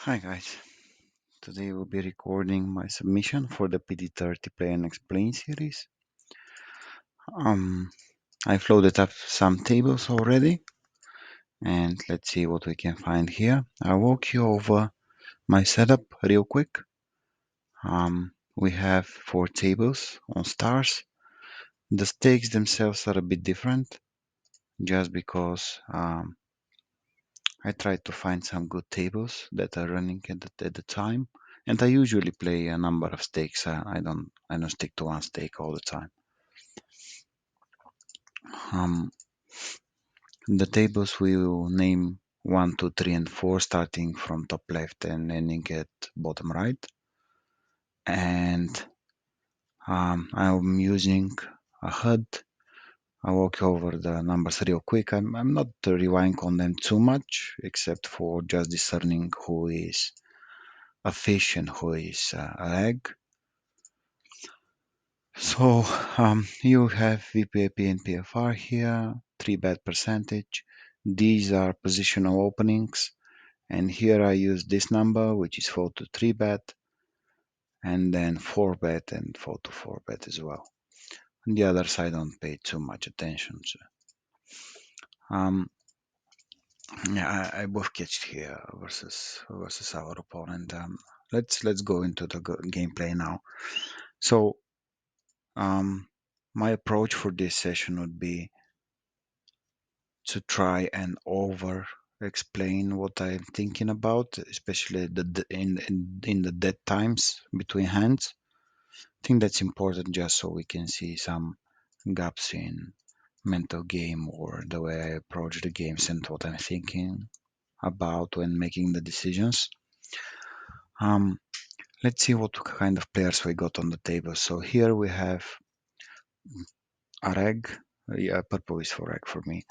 Hi guys, today we'll be recording my submission for the PD30 Play and Explain series. Um, I've loaded up some tables already and let's see what we can find here. I'll walk you over my setup real quick. We have 4 tables on stars. The stakes themselves are a bit different just because I tried to find some good tables that are running at the time. And I usually play a number of stakes. I don't stick to one stake all the time. Um, the tables will name 1, 2, 3, and 4, starting from top left and ending at bottom right. And I'm using a HUD. I'll walk over the numbers real quick. I'm not relying on them too much, except for just discerning who is a fish and who is a egg. So you have VPAP and PFR here, 3-bet percentage. These are positional openings. And here I use this number, which is 4 to 3-bet, and then 4-bet and 4 to 4-bet as well. On the other side, I don't pay too much attention to. Yeah, I both catched here versus our opponent. Let's go into the gameplay now. So my approach for this session would be to try and over explain what I'm thinking about, especially in the dead times between hands. I think that's important just so we can see some gaps in mental game or the way I approach the games and what I'm thinking about when making the decisions. Um, let's see what kind of players we got on the table. So here we have a reg. Yeah, purple is for reg for me.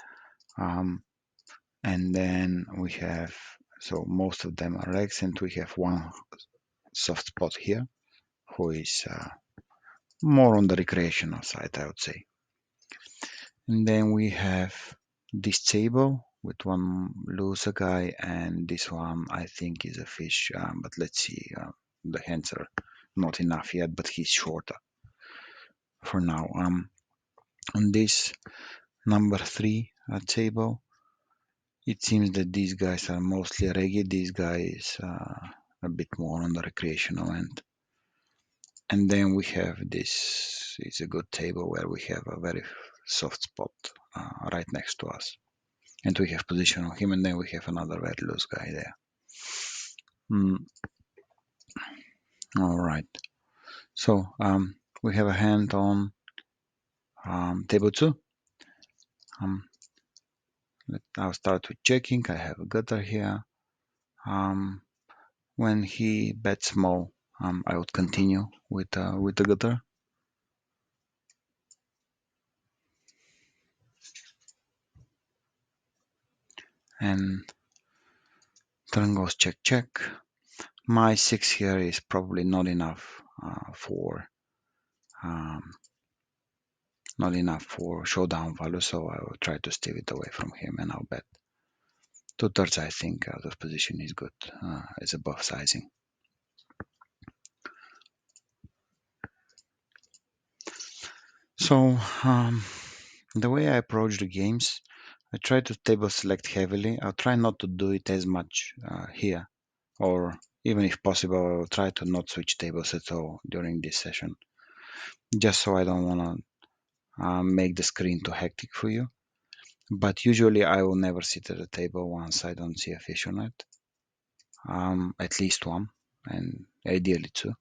And then we have, so most of them are regs, and we have one soft spot here who is more on the recreational side, I would say. And then we have this table with one loser guy, and this one I think is a fish, but let's see. The hands are not enough yet, but he's shorter for now. On this number 3 table, it seems that these guys are mostly reggae. This guy is a bit more on the recreational end. And then we have this, it's a good table where we have a very soft spot right next to us. And we have position on him, and then we have another very loose guy there. All right. So we have a hand on table 2. I'll start with checking. I have a gutter here. When he bets small, I would continue with the gutter. And turn goes check check. My 6 here is probably not enough for showdown value, so I will try to steer it away from him, and I'll bet 2/3. I think out of position is good as above sizing. So the way I approach the games, I try to table select heavily. I'll try not to do it as much here, or even if possible, I'll try to not switch tables at all during this session, just so I don't want to make the screen too hectic for you. But usually I will never sit at the table once I don't see a fish on it. At least one, and ideally two.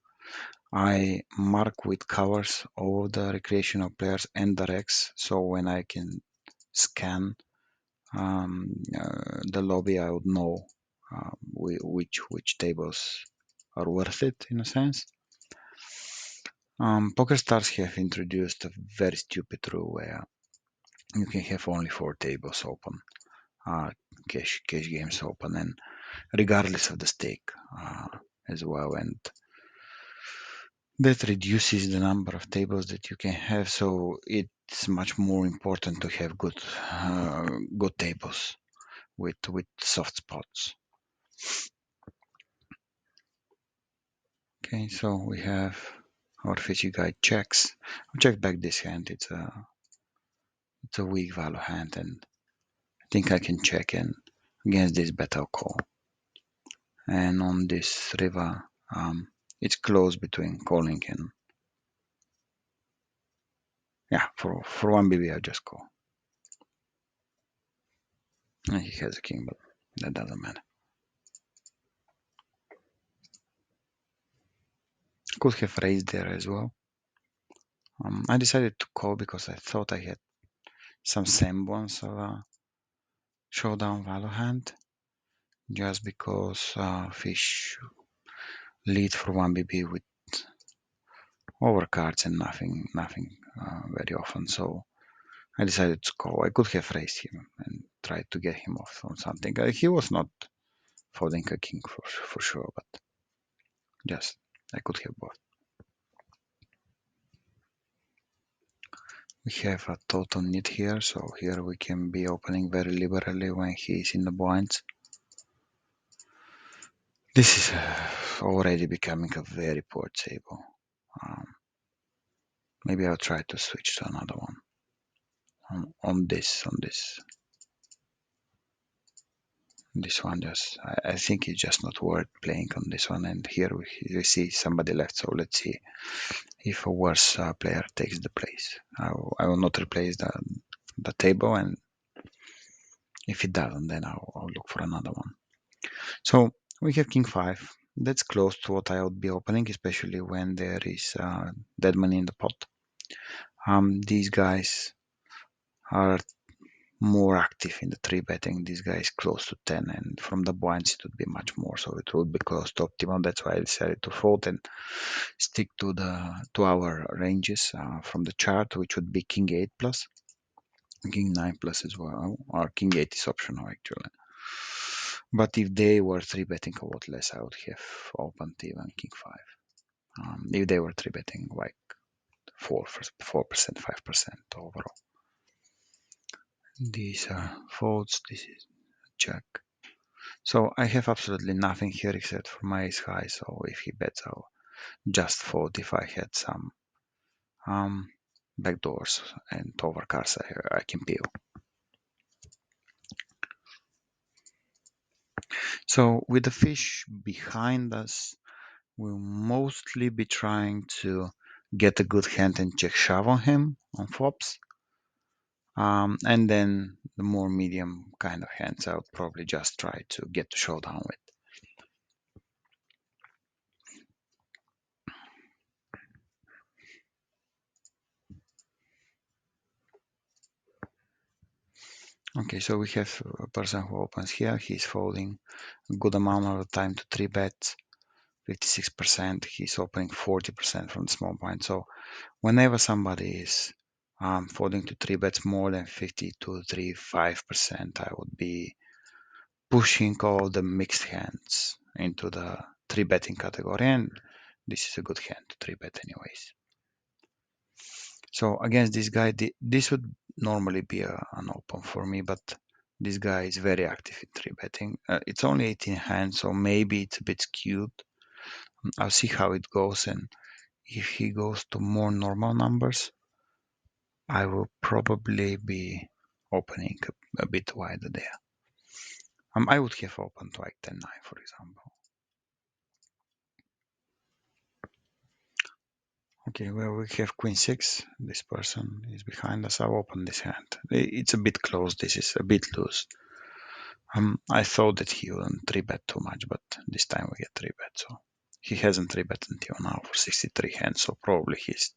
I mark with colors all the recreational players and the regs, so when I can scan the lobby, I would know which tables are worth it in a sense. Poker Stars have introduced a very stupid rule where you can have only 4 tables open, cash games open, and regardless of the stake as well, and that reduces the number of tables that you can have. So it's much more important to have good tables with soft spots. Okay, so we have our fishy guy checks. I'll check back this hand. It's a weak value hand, and I think I can check in against this better call. And on this river, it's close between calling and yeah, for 1 BB I just call. And he has a king, but that doesn't matter. Could have raised there as well. I decided to call because I thought I had some semblance of a showdown value hand, just because fish lead for 1 BB with overcards and nothing very often. So I decided to call. I could have raised him and tried to get him off on something. He was not folding a king for sure, but just I could have both. We have a total need here, so here we can be opening very liberally when he is in the blinds. This is already becoming a very poor table. Maybe I'll try to switch to another one on this one. Just I think it's just not worth playing on this one. And here we see somebody left, so let's see if a worse player takes the place. I will not replace the table, and if it doesn't, then I'll look for another one. So we have king 5. That's close to what I would be opening, especially when there is dead money in the pot. These guys are more active in the 3 betting. This guy is close to 10, and from the blinds it would be much more, so it would be close to optimal. That's why I decided to fold and stick to our ranges from the chart, which would be king 8 plus, king 9 plus as well, or king 8 is optional actually. But if they were 3 betting a lot less, I would have opened even king 5. If they were 3 betting like 4%, 5% overall. These are folds, this is check. So I have absolutely nothing here except for my ace high, so if he bets, I'll just fold if I had some backdoors and overcards I can peel. So with the fish behind us, we'll mostly be trying to get a good hand and check shove on him on flops. And then the more medium kind of hands, I would probably just try to get the showdown with. Okay, so we have a person who opens here. He's folding a good amount of the time to 3 bets, 56%. He's opening 40% from the small blind. So whenever somebody is folding to 3 bets more than 52-35%, I would be pushing all the mixed hands into the 3 betting category, and this is a good hand to 3 bet anyways. So against this guy, this would normally be an open for me, but this guy is very active in 3 betting. It's only 18 hands, so maybe it's a bit skewed. I'll see how it goes, and if he goes to more normal numbers, I will probably be opening a bit wider there. I would have opened like 10-9, for example. Okay, well, we have queen 6. This person is behind us. I'll open this hand. It's a bit close. This is a bit loose. I thought that he wouldn't 3-bet too much, but this time we get 3-bet. So he hasn't 3-bet until now for 63 hands. So probably he's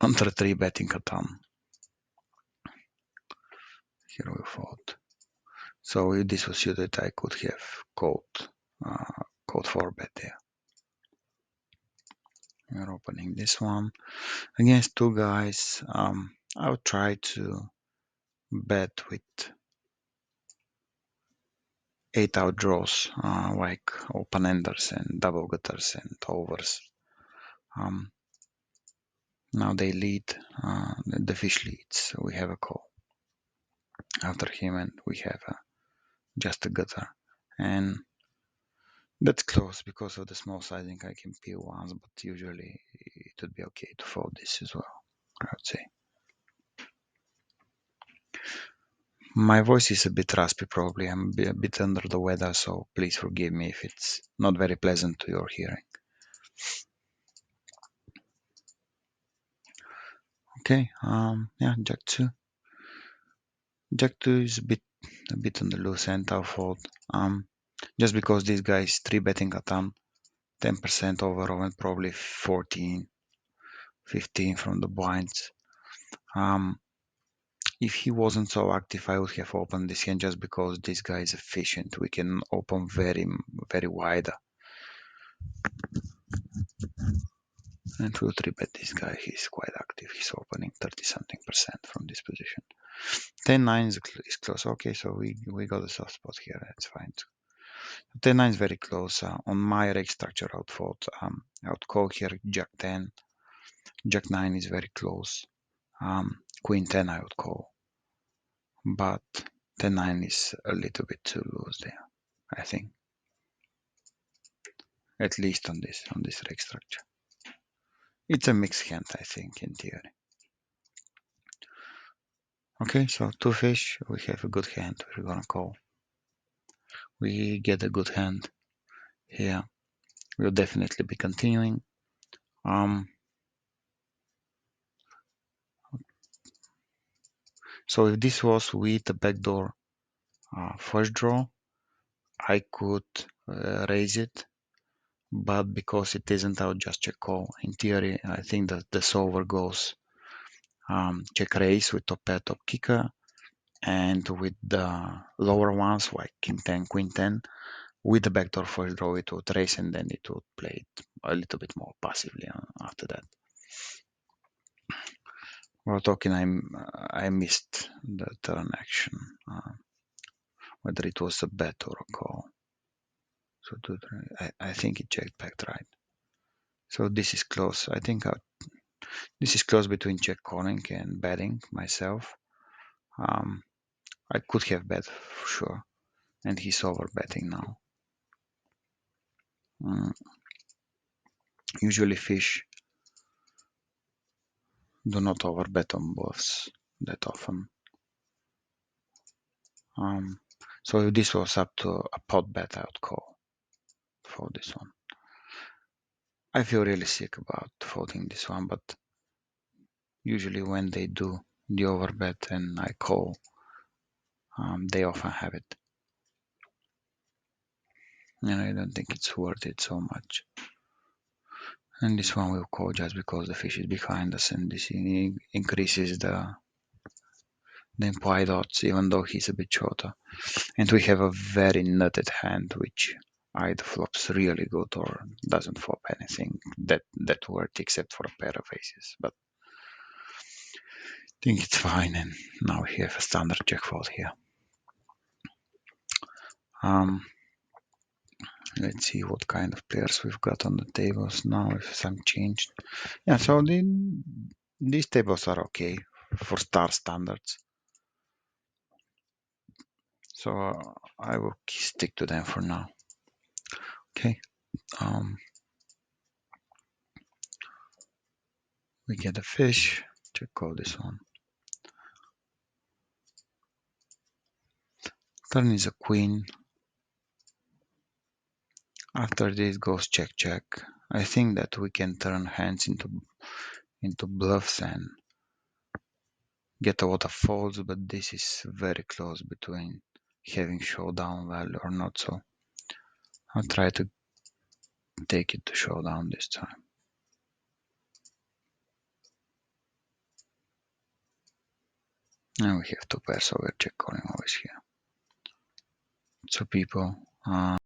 under 3-betting a ton. Here we fold. So if this was suited, I could have called 4-bet there. We're opening this one against 2 guys. I'll try to bet with 8-out draws, like open-enders and double gutters and overs. Now they lead, the fish leads, so we have a call after him, and we have just a gutter. And That's close because of the small sizing. I can peel once, but usually it would be okay to fold this as well, I would say. My voice is a bit raspy probably. I'm a bit under the weather, so please forgive me if it's not very pleasant to your hearing. Okay, yeah, Jack 2. Jack 2 is a bit on the loose end, I'll fold. Just because this guy is 3-betting a ton, 10% overall and probably 14, 15 from the blinds. If he wasn't so active, I would have opened this hand just because this guy is efficient. We can open very, very wide. And we'll 3-bet this guy. He's quite active. He's opening 30-something% from this position. 10-9 is close. Okay, so we got a soft spot here. That's fine. 10-9 is very close. On my rake structure, I would call here Jack 10. Jack 9 is very close. Queen 10 I would call. But 10-9 is a little bit too loose there, I think. At least on this rake structure. It's a mixed hand, I think, in theory. Okay, so 2 fish, we have a good hand. We're gonna call. We get a good hand here. We'll definitely be continuing. So if this was with the backdoor first draw, I could raise it, but because it isn't, I'll just check call. In theory, I think that the solver goes check raise with top pair, top kicker, and with the lower ones like king 10, queen 10, with the backdoor first draw, it would raise and then it would play it a little bit more passively after that. While talking, I missed the turn action, whether it was a bet or a call. So I think it checked back right. So this is close. I think this is close between check calling and betting myself. I could have bet for sure, and he's over betting now. Usually fish do not over bet on bluffs that often. So if this was up to a pot bet, I would call for this one. I feel really sick about folding this one, but usually when they do the overbet and I call, they often have it. And I don't think it's worth it so much. And this one we'll call just because the fish is behind us and this increases the implied odds, even though he's a bit shorter. And we have a very nutted hand, which either flops really good or doesn't flop anything that worth except for a pair of aces. But I think it's fine, and now we have a standard check fold here. Let's see what kind of players we've got on the tables now, if some changed. Yeah, so these tables are okay for star standards. So I will stick to them for now. Okay. We get a fish. Check call this one. Turn is a queen. After this goes check check. I think that we can turn hands into bluffs and get a lot of folds, but this is very close between having showdown value or not, so I'll try to take it to showdown this time. And we have two pairs, so we're check calling always here. Two people are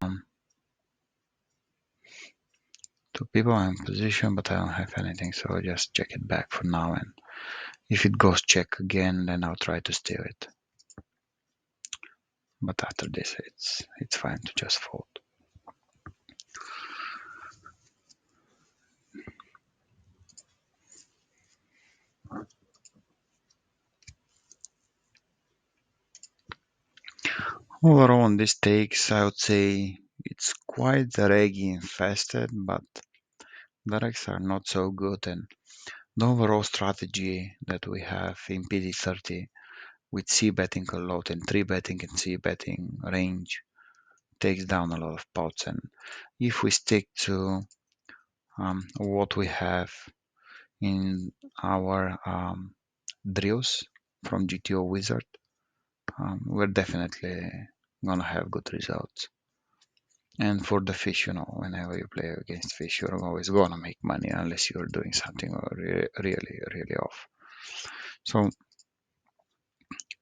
in position, but I don't have anything, so I'll just check it back for now, and if it goes check again, then I'll try to steal it. But after this, it's fine to just fold. Overall on these takes, I would say it's quite reggy infested, but the regs are not so good. And the overall strategy that we have in PD30 with C betting a lot and 3 betting and C betting range takes down a lot of pots. And if we stick to what we have in our drills from GTO Wizard, we're definitely gonna have good results. And for the fish, whenever you play against fish, you're always gonna make money unless you're doing something really, really off. So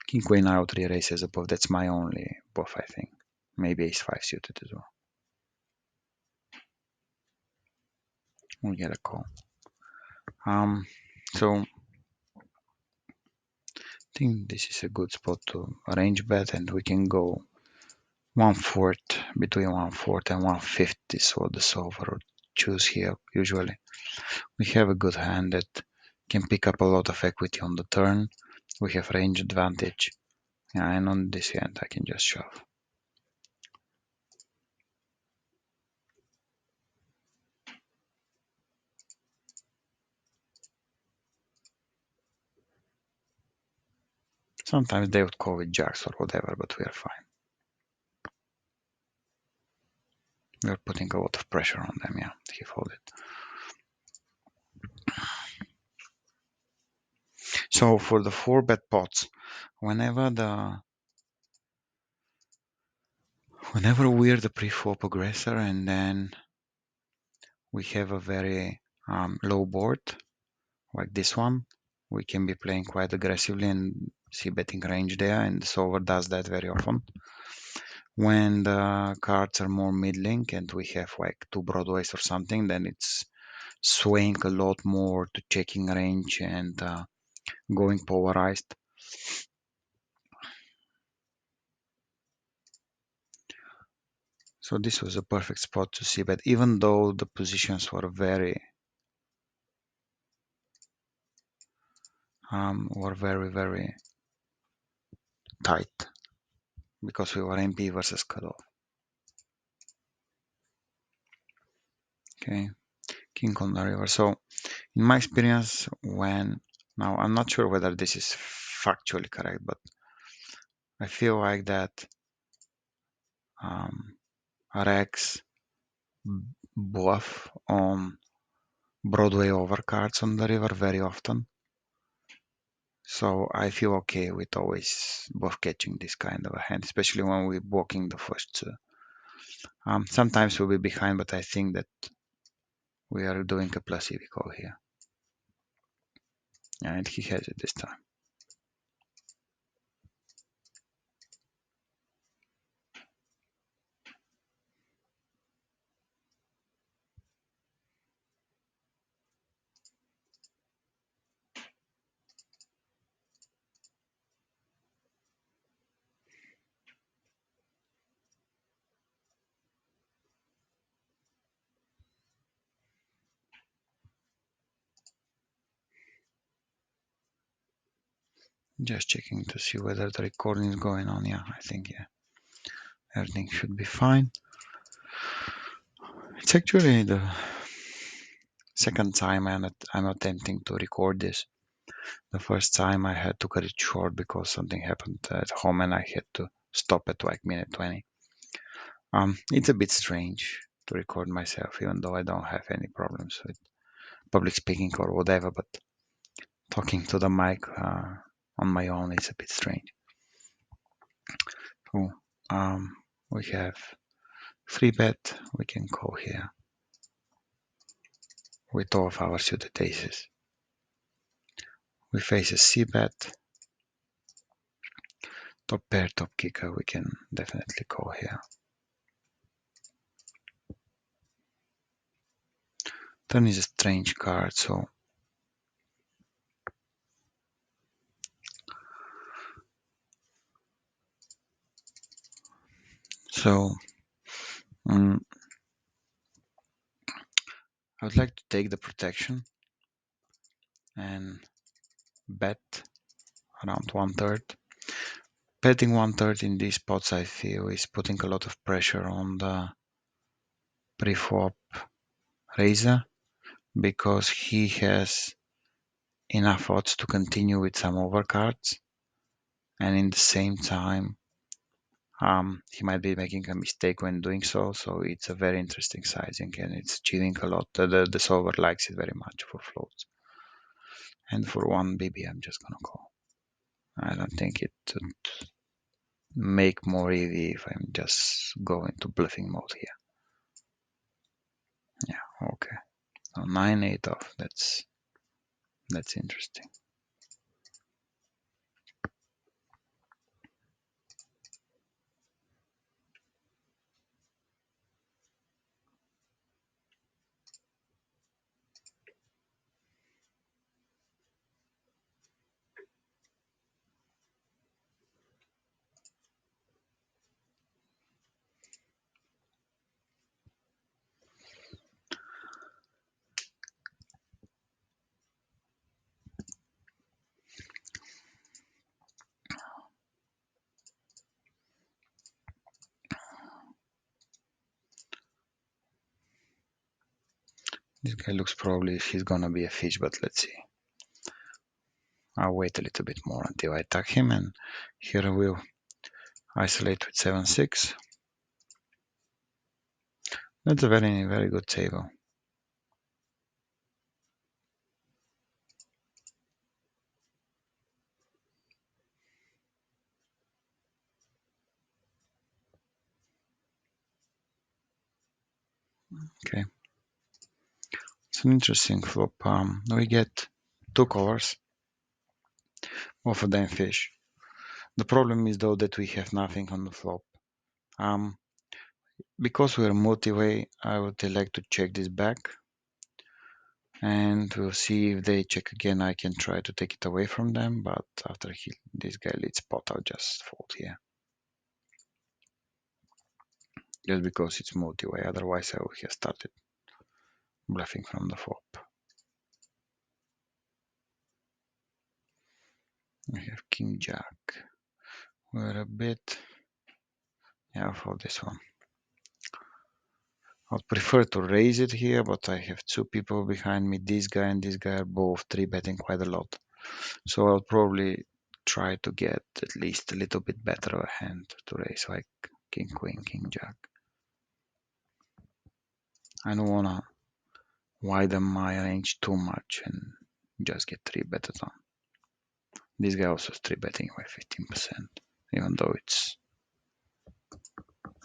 King Queen out 3 races above, that's my only buff, I think. Maybe Ace 5 suited as well. We'll get a call. So I think this is a good spot to range bet, and we can go 1/4, between 1/4 and 1/5 is what the solver would choose here usually. We have a good hand that can pick up a lot of equity on the turn. We have range advantage. Yeah, and on this hand I can just shove. Sometimes they would call with jacks or whatever, but we are fine. We are putting a lot of pressure on them, yeah, he folded. So for the 4-bet pots, whenever we're the pre-flop aggressor and then we have a very low board like this one, we can be playing quite aggressively and see betting range there, and the solver does that very often. When the cards are more middling and we have like 2 broadways or something, then it's swaying a lot more to checking range and going polarized. So this was a perfect spot to see, but even though the positions were very very tight because we were MP versus cutoff. Okay, king on the river. So in my experience, now I'm not sure whether this is factually correct, but I feel like that Rex bluff on Broadway overcards on the river very often. So I feel okay with always bluff catching this kind of a hand, especially when we're blocking the first two. Sometimes we'll be behind, but I think that we are doing a placebo call here. And he has it this time. Just checking to see whether the recording is going on. Yeah, I think yeah, everything should be fine. It's actually the second time I'm attempting to record this. The first time I had to cut it short because something happened at home and I had to stop at like minute 20. It's a bit strange to record myself, even though I don't have any problems with public speaking or whatever, but talking to the mic on my own is a bit strange. So we have 3-bet, we can call here with all of our suited aces. We face a C-bet, top pair, top kicker, we can definitely call here. Turn is a strange card, so I would like to take the protection and bet around 1/3. Betting 1/3 in these spots, I feel, is putting a lot of pressure on the pre-flop raiser because he has enough odds to continue with some overcards, and in the same time he might be making a mistake when doing so. So it's a very interesting sizing, and it's achieving a lot. The solver likes it very much for floats. And for 1 BB, I'm just gonna call. I don't think it would make more EV if I'm just going to bluffing mode here. Yeah, okay. So 9-8 off. That's interesting. This guy looks probably he's gonna be a fish, but let's see. I'll wait a little bit more until I attack him, and here I will isolate with 7-6. That's a very, very good table. Okay. It's an interesting flop. We get 2 colors, both of them fish. The problem is though that we have nothing on the flop. Because we're multi-way, I would like to check this back, and we'll see if they check again. I can try to take it away from them, but after this guy leads pot, I'll just fold here. Just because it's multi-way, otherwise I would have started bluffing from the flop. We have King Jack. We're a bit, yeah, for this one. I'd prefer to raise it here, but I have 2 people behind me. This guy and this guy are both 3-betting quite a lot. So I'll probably try to get at least a little bit better of a hand to raise, like King Queen, King Jack. I don't wanna widen my range too much and just get 3-betted on. This guy also is 3-betting by 15%, even though it's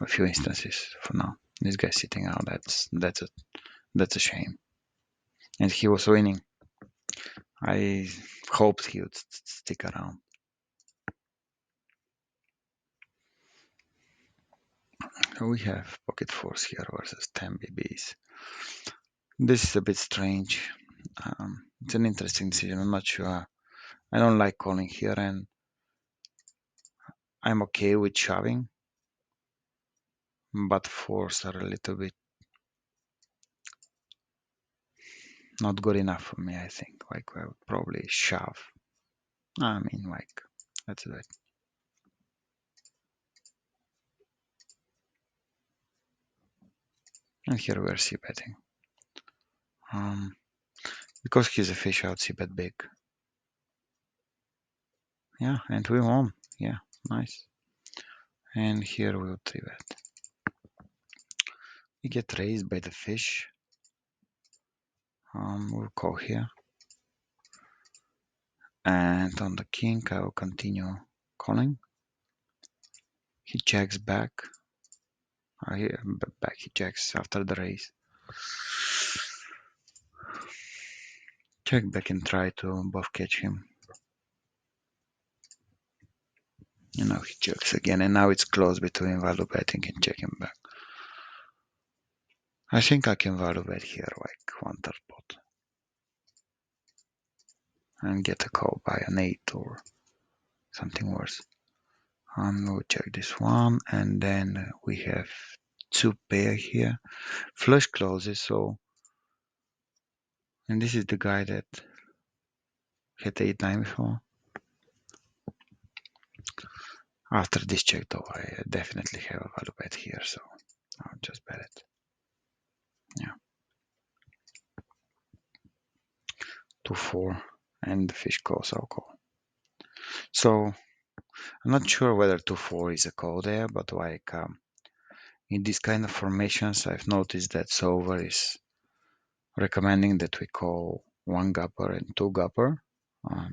a few instances for now. This guy sitting out, that's a shame. And he was winning. I hoped he would stick around. We have pocket fours here versus 10 BBs. This is a bit strange. It's an interesting decision. I'm not sure. I don't like calling here, and I'm okay with shoving, but fours are a little bit not good enough for me, I think. Like, I would probably shove. I mean, like, that's it. And here we're c-betting. Because he's a fish, I would c-bet big. Yeah, and we won. Yeah, nice. And here we'll 3-bet. We get raised by the fish. We'll call here. And on the king, I will continue calling. He checks back. Back he checks after the raise. Check back and try to both catch him. You know, he checks again, and now it's close between value betting and checking back. I think I can value bet here, like 1/3 pot, and get a call by an 8 or something worse. We'll check this one, and then we have 2 pair here. Flush closes, so, and this is the guy that had 8-9 before. After this check though, I definitely have a value bet here, so I'll just bet it. Yeah, 2-4, and the fish calls our call. So I'm not sure whether 2-4 is a call there, but like in these kind of formations, I've noticed that solver is recommending that we call one gupper and two gupper,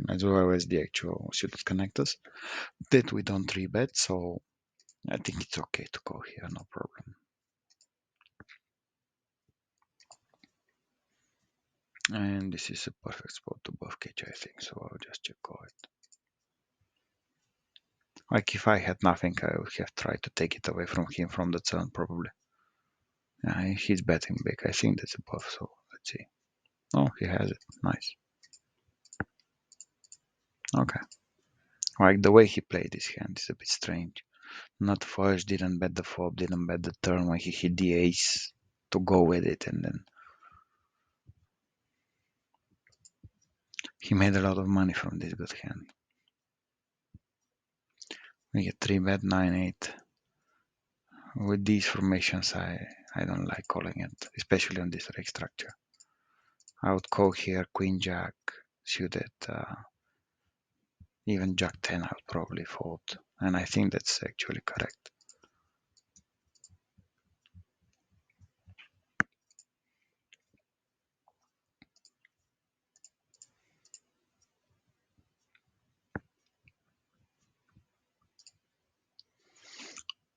as well as the actual suited connectors, that we don't rebet. So I think it's okay to call here, no problem. And this is a perfect spot to buff catch, I think. So I'll just check call it. Like if I had nothing, I would have tried to take it away from him from the turn, probably. Yeah, he's betting big. I think that's a buff. So let's see. Oh, he has it. Nice. Okay. Like the way he played this hand is a bit strange. Not flush, didn't bet the flop, didn't bet the turn when he hit the ace to go with it, and then he made a lot of money from this good hand. We get 3-bet 9-8. With these formations, I don't like calling it, especially on this rake structure. I would call here Queen Jack suited, even Jack 10 I would probably fold, and I think that's actually correct.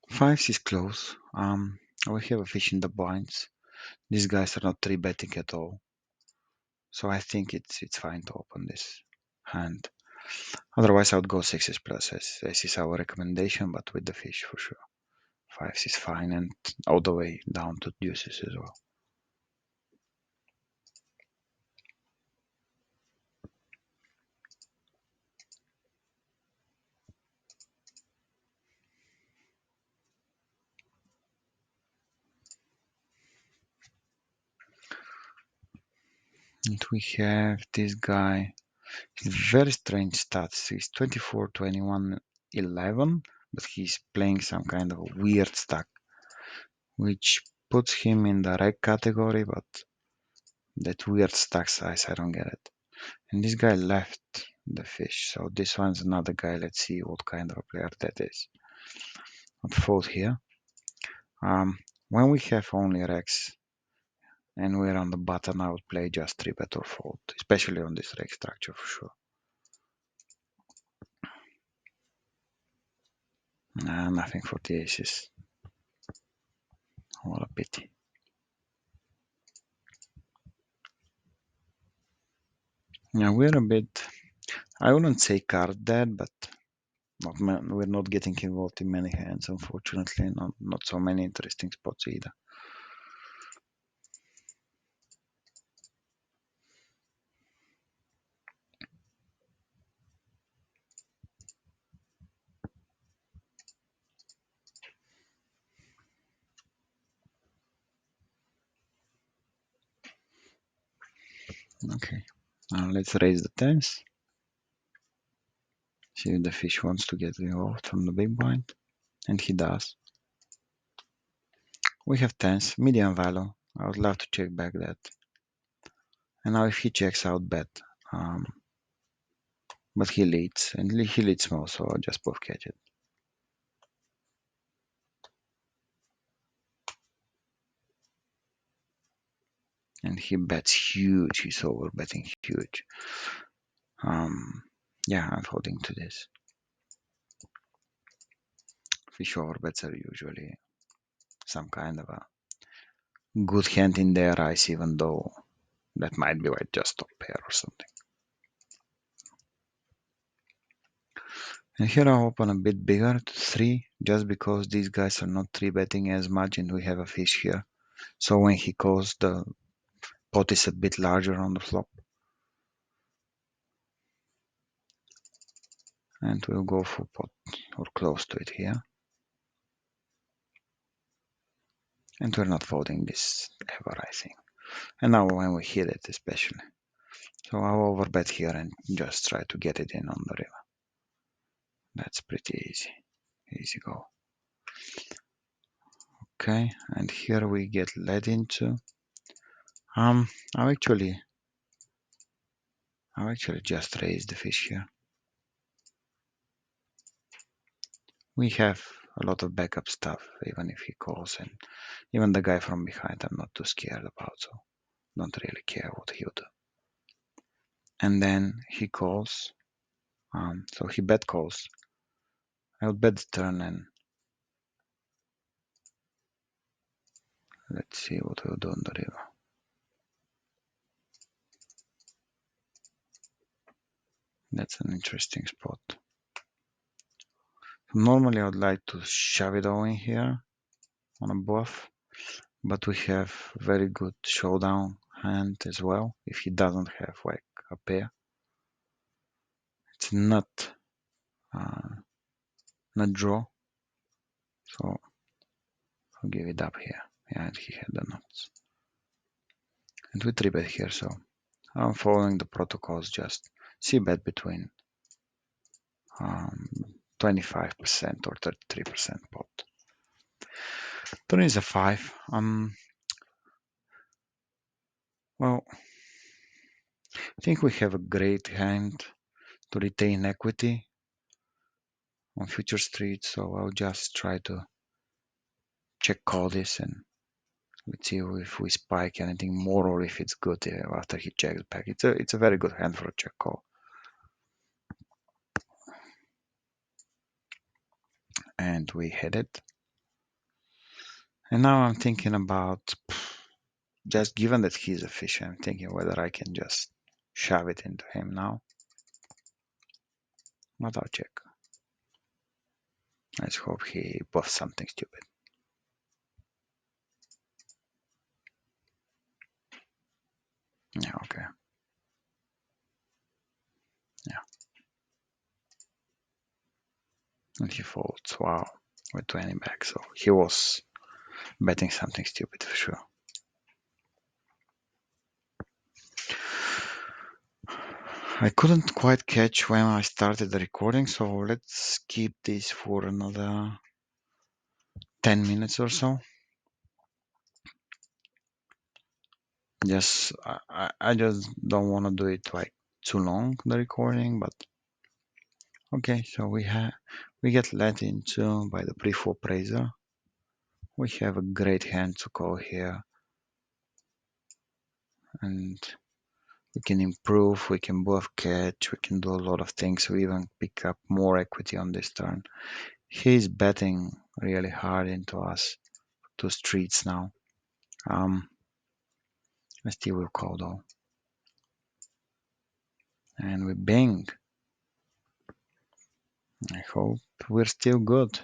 Fives is close. We have a fish in the blinds. These guys are not 3-betting at all, so I think it's fine to open this hand. Otherwise, I would go sixes plus as is our recommendation, but with the fish for sure. Fives is fine, and all the way down to deuces as well. And we have this guy. He's very strange stats. He's 24, 21, 11, but he's playing some kind of a weird stack, which puts him in the reg category, but that weird stack size, I don't get it. And this guy left the fish, so this one's another guy. Let's see what kind of a player that is. I'll fold here. When we have only regs and we're on the button, I would play just 3-bet or fold, especially on this reg structure for sure. Nah, nothing for the aces. What a pity. Yeah, we're a bit, I wouldn't say card dead, but we're not getting involved in many hands, unfortunately. Not so many interesting spots either. Okay, now let's raise the tens. See if the fish wants to get involved from the big blind, and he does. We have tens, medium value. I would love to check back that. And now if he checks out bet, um, but he leads, and he leads small, so I'll just both catch it. And he bets huge, he's over betting huge. Yeah, I'm folding to this. Fish over bets are usually some kind of a good hand in their eyes, even though that might be like just top pair or something. And here I'll open a bit bigger to 3, just because these guys are not 3-betting as much and we have a fish here. So when he calls, the pot is a bit larger on the flop. And we'll go for pot or close to it here. And we're not folding this ever, I think. And now when we hit it especially. So I'll overbet here and just try to get it in on the river. That's pretty easy. Easy go. Okay, and here we get led into. Um, I've actually, I've actually just raised the fish here. We have a lot of backup stuff, even if he calls, and even the guy from behind I'm not too scared about, so don't really care what he'll do. And then he calls, so he bet calls. I'll bet the turn and let's see what we'll do on the river. That's an interesting spot. Normally I would like to shove it all in here on a bluff, but we have very good showdown hand as well if he doesn't have like a pair. It's uh, not draw, so I'll give it up here. Yeah, and he had the nuts. And we 3-bet here, so I'm following the protocols, just c-bet between 25% or 33% pot. Turn is a 5. Well, I think we have a great hand to retain equity on future streets, so I'll just try to check call this and let's see if we spike anything more or if it's good after he checks back. It's a very good hand for a check call. And we hit it. And now I'm thinking about, just given that he's a fish, I'm thinking whether I can just shove it into him now. But I'll check. Let's hope he buffs something stupid. Yeah, okay. Yeah. And he folds. Wow. With 20 back. So he was betting something stupid for sure. I couldn't quite catch when I started the recording, so let's keep this for another 10 minutes or so. Just I just don't want to do it like too long, the recording, but okay. So we get let into by the pre-flop raiser. We have a great hand to call here, and we can improve. We can bluff catch. We can do a lot of things. We even pick up more equity on this turn. He's betting really hard into us, 2 streets now. I still will call though. And we bing. I hope we're still good.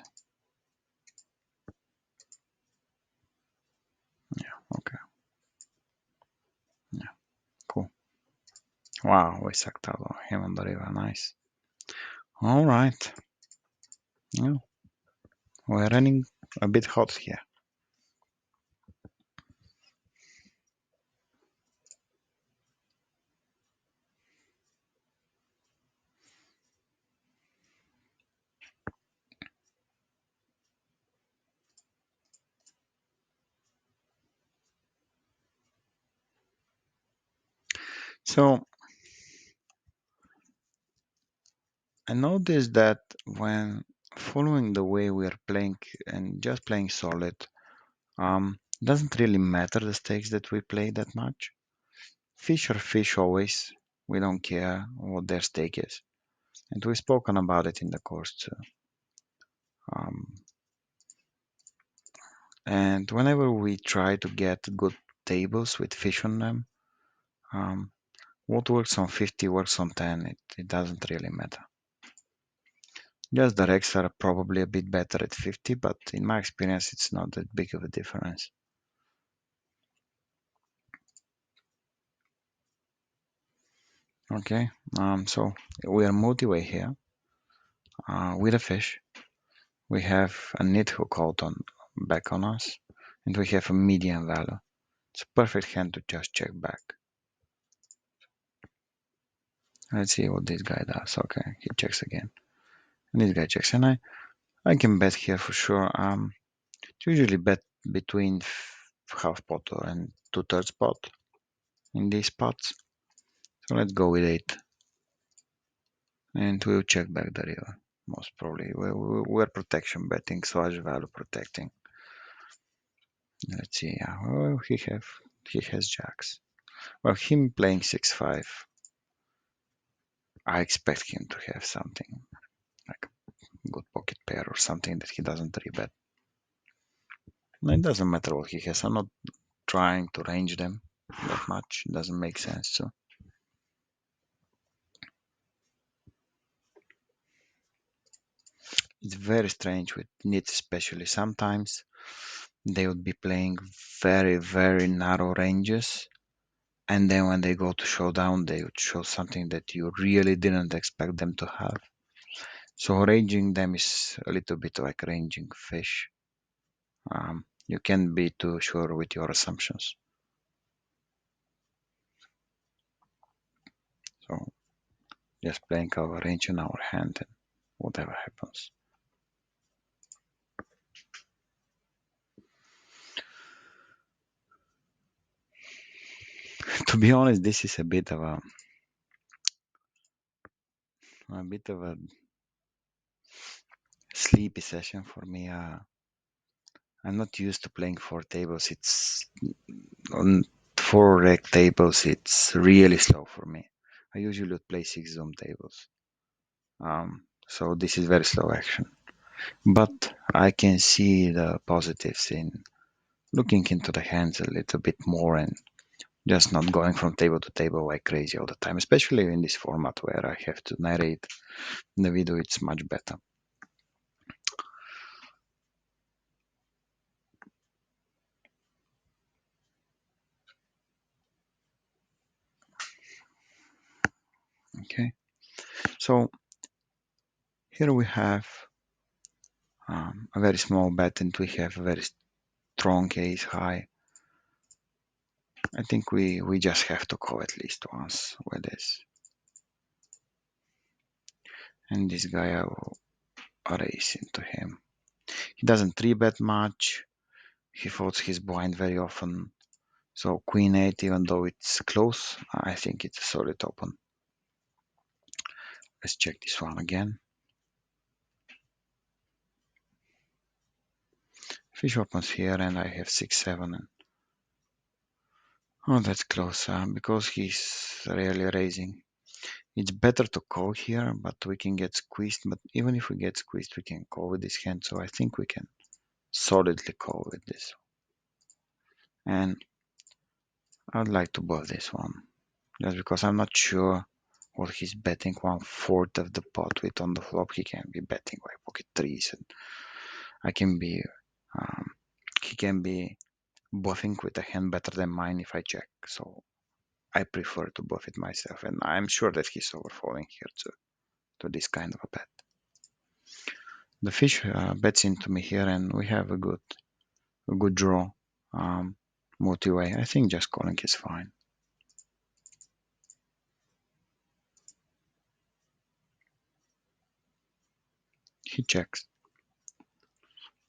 Yeah, okay. Yeah, cool. Wow, we sucked out on him on the river. Nice. Alright. Yeah, we're running a bit hot here. So I noticed that when following the way we are playing and just playing solid, doesn't really matter the stakes that we play that much. Fish are fish always. We don't care what their stake is. And we've spoken about it in the course too. Um, and whenever we try to get good tables with fish on them, um, what works on 50 works on 10. It doesn't really matter. Just the Rex are probably a bit better at 50, but in my experience, it's not that big of a difference. Okay, so we are multi-way here with a fish. We have a nit who called on back on us, and we have a medium value. It's a perfect hand to just check back. Let's see what this guy does. Okay, he checks again. And this guy checks, and I can bet here for sure. Usually bet between half pot and 2/3 pot. in these spots. So let's go with 8. And we'll check back the river. Most probably. We're protection betting, so as value protecting. Let's see. Yeah, well, he has jacks. Well, him playing 6-5, I expect him to have something like a good pocket pair or something that he doesn't rebet. It doesn't matter what he has. I'm not trying to range them that much. It doesn't make sense. So it's very strange with nits, especially sometimes they would be playing very, very narrow ranges. And then when they go to showdown, they would show something that you really didn't expect them to have. So ranging them is a little bit like ranging fish. You can't be too sure with your assumptions. So just playing our range in our hand and whatever happens. To be honest, this is a bit of a sleepy session for me. I'm not used to playing 4 tables. It's on 4 rec tables. It's really slow for me. I usually would play 6 zoom tables. So this is very slow action. But I can see the positives in looking into the hands a little bit more and just not going from table to table like crazy all the time, especially in this format where I have to narrate the video. It's much better. Okay, so here we have a very small bet and we have a very strong ace high. I think we just have to call at least once with this. And this guy, I will race into him. He doesn't 3-bet much. He folds his blind very often. So queen 8, even though it's close, I think it's a solid open. Let's check this one again. Fish opens here and I have 6-7. And oh, that's close because he's rarely raising. It's better to call here, but we can get squeezed. But even if we get squeezed, we can call with this hand. So I think we can solidly call with this. And I'd like to bluff this one. Just because I'm not sure what he's betting 1/4 of the pot with on the flop. He can be betting like pocket threes. And I can be, he can be bluffing with a hand better than mine if I check. So I prefer to bluff it myself. And I'm sure that he's overfolding here too. To this kind of a bet. The fish bets into me here, and we have a good draw. Multi-way. I think just calling is fine. He checks.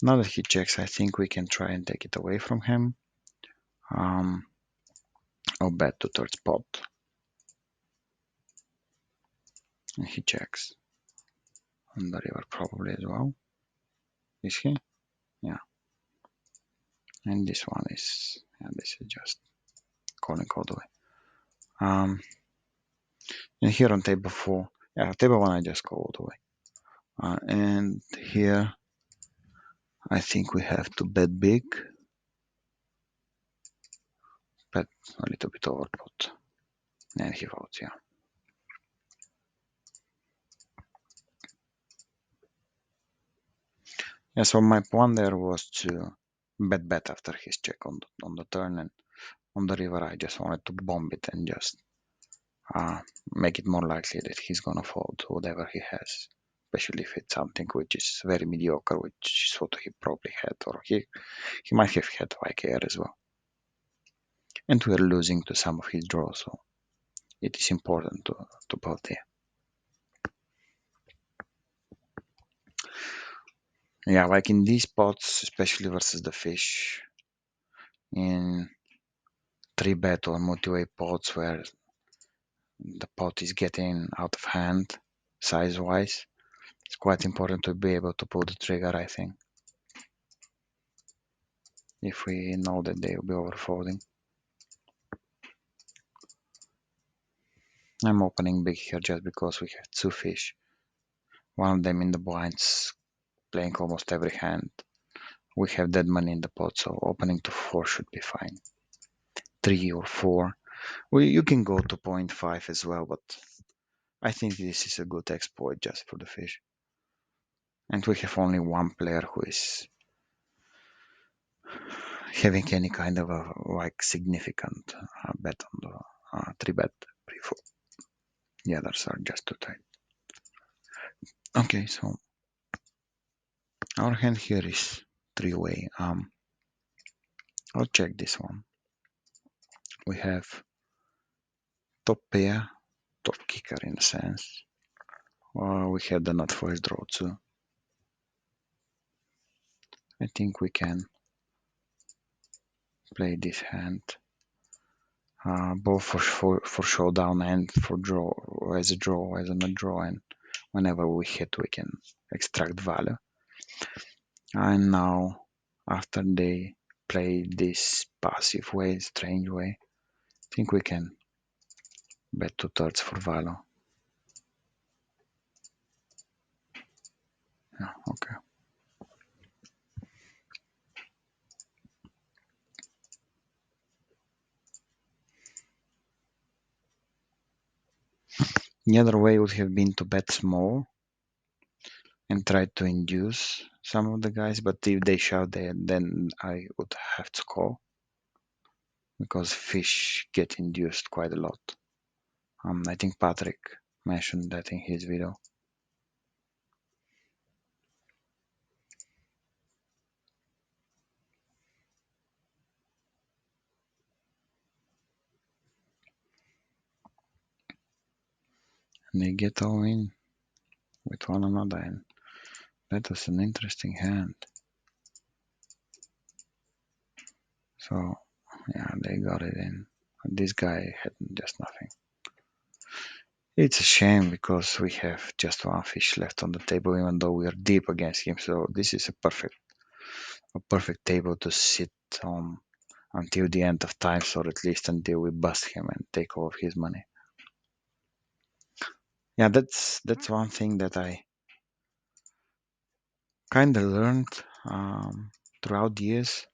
Now that he checks, I think we can try and take it away from him. I'll bet to third spot, and he checks on the river probably as well. Is he? Yeah. And this one is, and this is just calling all the way. And here on table 4, yeah, table 1 I just call all the way. And here I think we have to bet big, bet a little bit over pot. And he votes, yeah. Yeah, so my plan there was to bet after his check on the turn, and on the river I just wanted to bomb it and just make it more likely that he's gonna fold whatever he has, especially if it's something which is very mediocre, which is what he probably had, or he might have had like air as well. And we're losing to some of his draws, so it is important to both there. Yeah, like in these spots, especially versus the fish, in three bet or multi-way pots where the pot is getting out of hand size-wise. It's quite important to be able to pull the trigger, I think, if we know that they will be overfolding. I'm opening big here just because we have two fish. One of them in the blinds, playing almost every hand. We have dead money in the pot, so opening to 4 should be fine. 3 or 4. You can go to 0.5 as well, but I think this is a good exploit just for the fish. And we have only one player who is having any kind of a significant bet on the 3-bet pre-flop. The others are just too tight. Okay, so our hand here is 3-way. I'll check this one. We have top pair, top kicker in a sense. We have the nut for his draw too. I think we can play this hand both for showdown and for draw, as a nut draw, and whenever we hit we can extract value. And now after they play this passive way, strange way, I think we can bet 2/3 for value. Yeah, okay. The other way would have been to bet small and try to induce some of the guys, but if they shove, then I would have to call because fish get induced quite a lot. I think Patrick mentioned that in his video. And they get all in with one another, and that was an interesting hand. So yeah, they got it in. This guy had just nothing. It's a shame because we have just one fish left on the table, even though we are deep against him. So this is a perfect table to sit on until the end of times, or at least until we bust him and take all of his money. Yeah, that's one thing that I kind of learned throughout the years.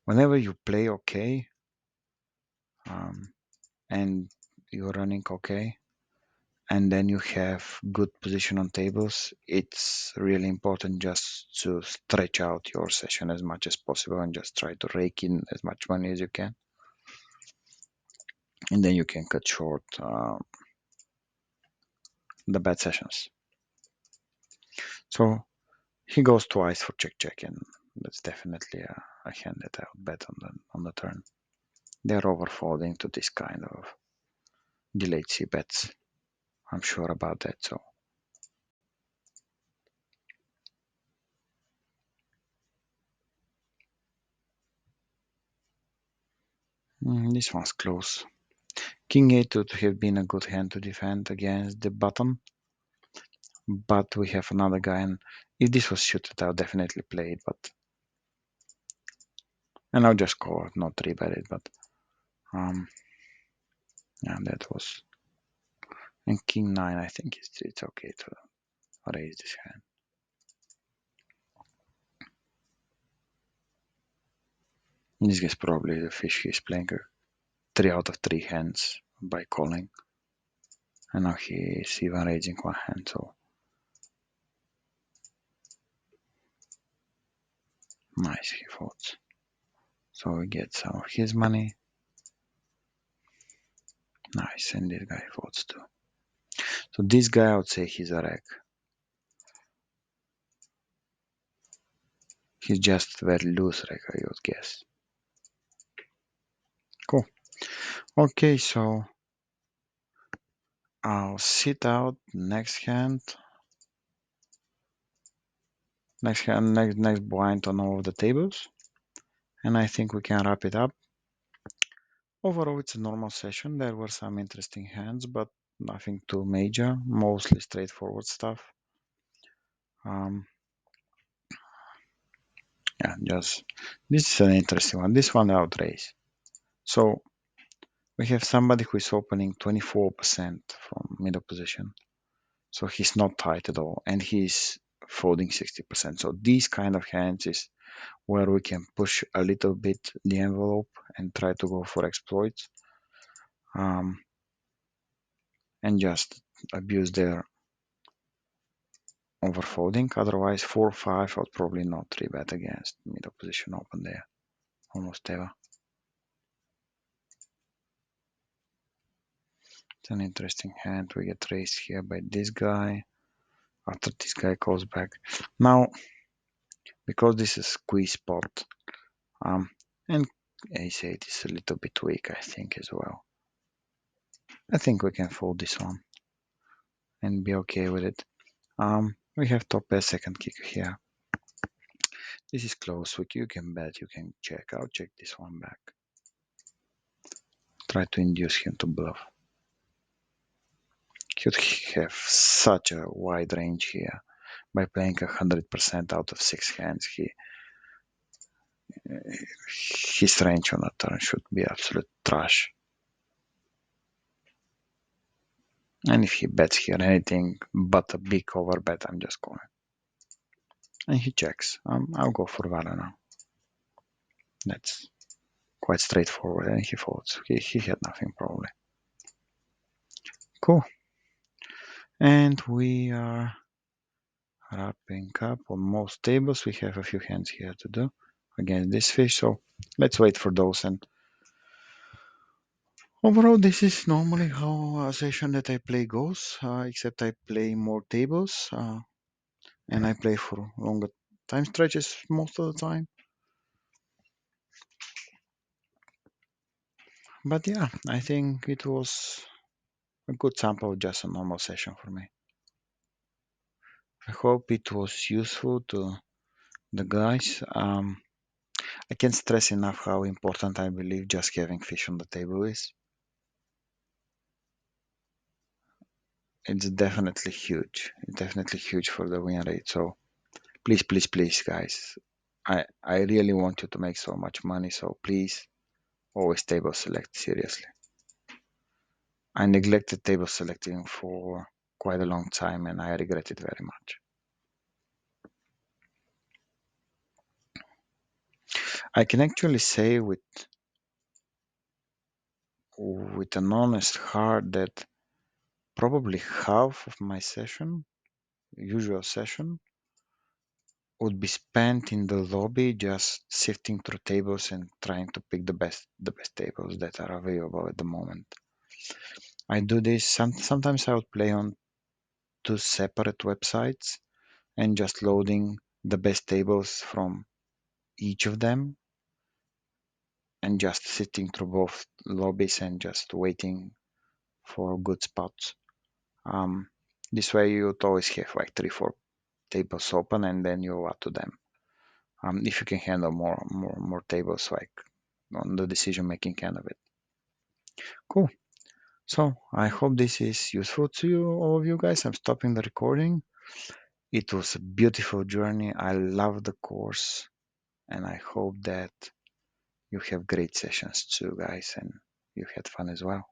Whenever you play okay um, and you're running okay, and then you have good position on tables, it's really important just to stretch out your session as much as possible and just try to rake in as much money as you can. And then you can cut short the bad sessions. So he goes twice for check, and that's definitely a hand that I would bet on the turn. They're overfolding to this kind of delayed C bets. I'm sure about that. So this one's close. King 8 would have been a good hand to defend against the button, but we have another guy, and if this was suited, I'll definitely play it. And I'll just call it, not 3-bet it, but yeah, that was. And King 9, I think it's okay to raise this hand. This guy's probably the fish he's playing 3 out of 3 hands by calling. And now he's even raising one hand, so nice, he folds. So we get some of his money. Nice, and this guy folds too. So this guy, I would say he's a wreck. He's just very loose wreck, I would guess. Cool. Okay, so I'll sit out next hand. Next blind on all of the tables. And I think we can wrap it up. Overall, it's a normal session. There were some interesting hands, but nothing too major. Mostly straightforward stuff. Um, yeah, just this is an interesting one. This one outrace. So we have somebody who is opening 24% from middle position. So he's not tight at all, and he's folding 60%. So these kind of hands is where we can push a little bit the envelope and try to go for exploits, um, and just abuse their overfolding. Otherwise, 4-5, I'd probably not 3-bet against middle position open there, almost ever. It's an interesting hand. We get raised here by this guy. After this guy calls back. Now, because this is squeeze spot, and ace-8 is a little bit weak, I think, as well. I think we can fold this one and be okay with it. We have top pair second kicker here. This is close. You can bet, you can check. I'll check this one back. Try to induce him to bluff. Could have such a wide range here. By playing 100% out of 6 hands, his range on a turn should be absolute trash. And if he bets here anything but a big overbet, I'm just going. And he checks. I'll go for value now. That's quite straightforward. And he folds. He had nothing probably. Cool. And we are wrapping up on most tables. We have a few hands here to do against this fish. So let's wait for those. And overall, this is normally how a session that I play goes, except I play more tables and I play for longer time stretches most of the time. But yeah, I think it was a good sample of just a normal session for me. I hope it was useful to the guys. I can't stress enough how important I believe just having fish on the table is. It's definitely huge. It's definitely huge for the win rate. So please, please, please, guys. I really want you to make so much money. So please always table select seriously. I neglected table selecting for quite a long time and I regret it very much. I can actually say with an honest heart that probably half of my usual session, would be spent in the lobby just sifting through tables and trying to pick the best tables that are available at the moment. I do this sometimes I would play on two separate websites and just loading the best tables from each of them and just sitting through both lobbies and just waiting for good spots. Um, this way you would always have like 3-4 tables open and then you add to them. If you can handle more tables like on the decision making end of it. Cool. So I hope this is useful to you, all of you guys. I'm stopping the recording. It was a beautiful journey. I love the course and I hope that you have great sessions too, guys, and you had fun as well.